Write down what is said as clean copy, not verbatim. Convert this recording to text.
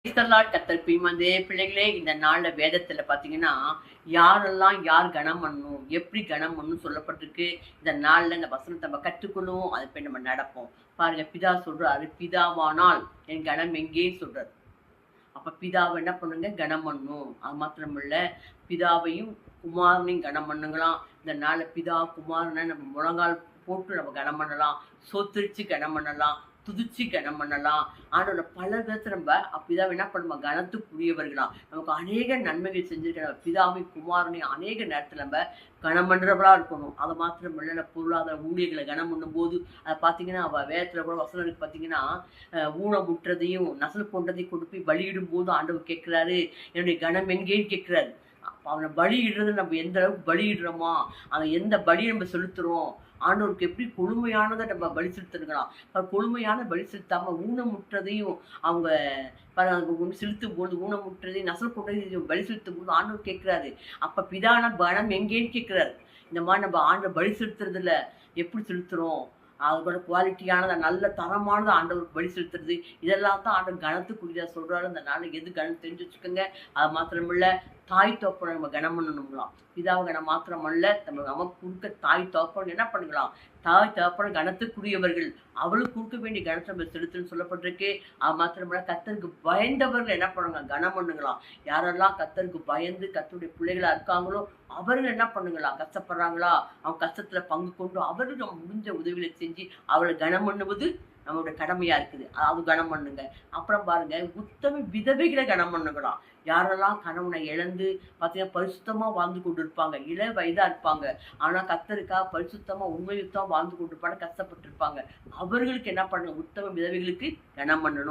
கத்தர் பின்வந்தே பிள்ளைகளே, இந்த நாள்ல வேதத்துல பாத்தீங்கன்னா, யாரெல்லாம் யார் கனம் பண்ணணும், எப்படி கனம் பண்ணணும் சொல்லப்பட்டிருக்கு. இந்த நாள்ல இந்த வசனத்தை நம்ம கற்றுக்கணும், அதை போய் நம்ம நடப்போம். பாருங்க, பிதா சொல்றாரு, பிதாவானால் என் கனம் எங்கே சொல்றாரு. அப்ப பிதாவை என்ன பண்ணுங்க, கனம் பண்ணணும். அது மாத்திரமில்ல, பிதாவையும் குமாரனையும் கனம் பண்ணுங்களாம். இந்த நாள்ல பிதா குமாரனை நம்ம முழங்கால் போட்டு நம்ம கனம் பண்ணலாம், சோத்திரிச்சு கனம் பண்ணலாம், துதிச்சு கனம் பண்ணலாம். ஆண்டோட பல விதத்தை நம்ம பிதாவை என்ன பண்ணுவோம், கனத்துக்குரியவர்களாம். நமக்கு அநேக நன்மைகள் செஞ்சிருக்கிற பிதாவை குமாரனையும் அநேக நேரத்தில் நம்ம கனம் பண்றவளா இருக்கணும். அதை மாத்திரம் இல்லை, பொருளாதார ஊழியர்களை கனம் பண்ணும் போது அதை பார்த்தீங்கன்னா வேதத்துல கூட வசனம் இருக்கு. பார்த்தீங்கன்னா ஊனமுற்றதையும் நசல் போன்றதையும் கொண்டு போய் பலியிடும் போது ஆண்டவர் கேட்கிறாரு, என்னுடைய கனம் எங்கேன்னு கேட்கிறாரு. அவனை பலியிடுறது நம்ம எந்த அளவுக்கு பலியிடுறோமா, அதை எந்த பலி நம்ம செலுத்துறோம், ஆண்டவருக்கு எப்படி கொழுமையானதை நம்ம பலி செலுத்துருக்கலாம். கொழுமையான பலி செலுத்தாம ஊனமுற்றதையும் அவங்க செலுத்தும் போது ஊனமுற்றதையும் நசல் போட்டதையும் பலி செலுத்தும் போது ஆண்டவர் கேட்கிறாரு. அப்ப பிதான பணம் எங்கேன்னு கேட்கிறாரு. இந்த மாதிரி நம்ம ஆண்டவர் பலி செலுத்துறதுல எப்படி செலுத்துறோம், அதோட குவாலிட்டியானதை நல்ல தரமானதை ஆண்டவருக்கு பலி செலுத்துறது, இதெல்லாம் தான் ஆண்டவர் கனத்துக்குரியதா சொல்றாரு. அந்த நாள் எது கனம் தெரிஞ்சு வச்சுக்கோங்க. அது மாத்திரமில்ல, தாய் தோப்பனை நம்ம கனம் பண்ணணுங்களாம். பிதாவை கனம் மாத்திரமல்ல, நம்ம நமக்கு கொடுக்க தாய் தோப்பன் என்ன பண்ணுங்களாம், தாய் தோப்பனை கனத்துக்குரியவர்கள், அவளுக்கு கொடுக்க வேண்டிய கனத்தை நம்ம செலுத்துன்னு சொல்லப்பட்டிருக்கு. அது மாத்திரமல்ல, கத்தருக்கு பயந்தவர்கள் என்ன பண்ணுங்க, கனம் பண்ணுங்களாம். யாரெல்லாம் கத்தருக்கு பயந்து கத்தருடைய பிள்ளைகளா இருக்காங்களோ அவர்கள் என்ன பண்ணுங்களாம், கஷ்டப்படுறாங்களா, அவங்க கஷ்டத்துல பங்கு கொண்டு அவர்கள் நம்ம முடிஞ்ச உதவிகளை செஞ்சு அவளை கனம் பண்ணுவது நம்மளுடைய கடமையா இருக்குது. அதாவது கனம் பண்ணுங்க. அப்புறம் பாருங்க, உத்தம விதவைகளை கனம் பண்ணுங்களாம். யாரெல்லாம் கணவனை இழந்து பார்த்தீங்கன்னா பரிசுத்தமா வாழ்ந்து கொண்டு இருப்பாங்க, இள வயதா இருப்பாங்க, ஆனா கத்தருக்கா பரிசுத்தமா உண்மையுத்தமா வாழ்ந்து கொண்டு இருப்பாங்க, கஷ்டப்பட்டு இருப்பாங்க, அவர்களுக்கு என்ன பண்ணுங்க, உத்தம விதவைகளுக்கு கனம் பண்ணணும்.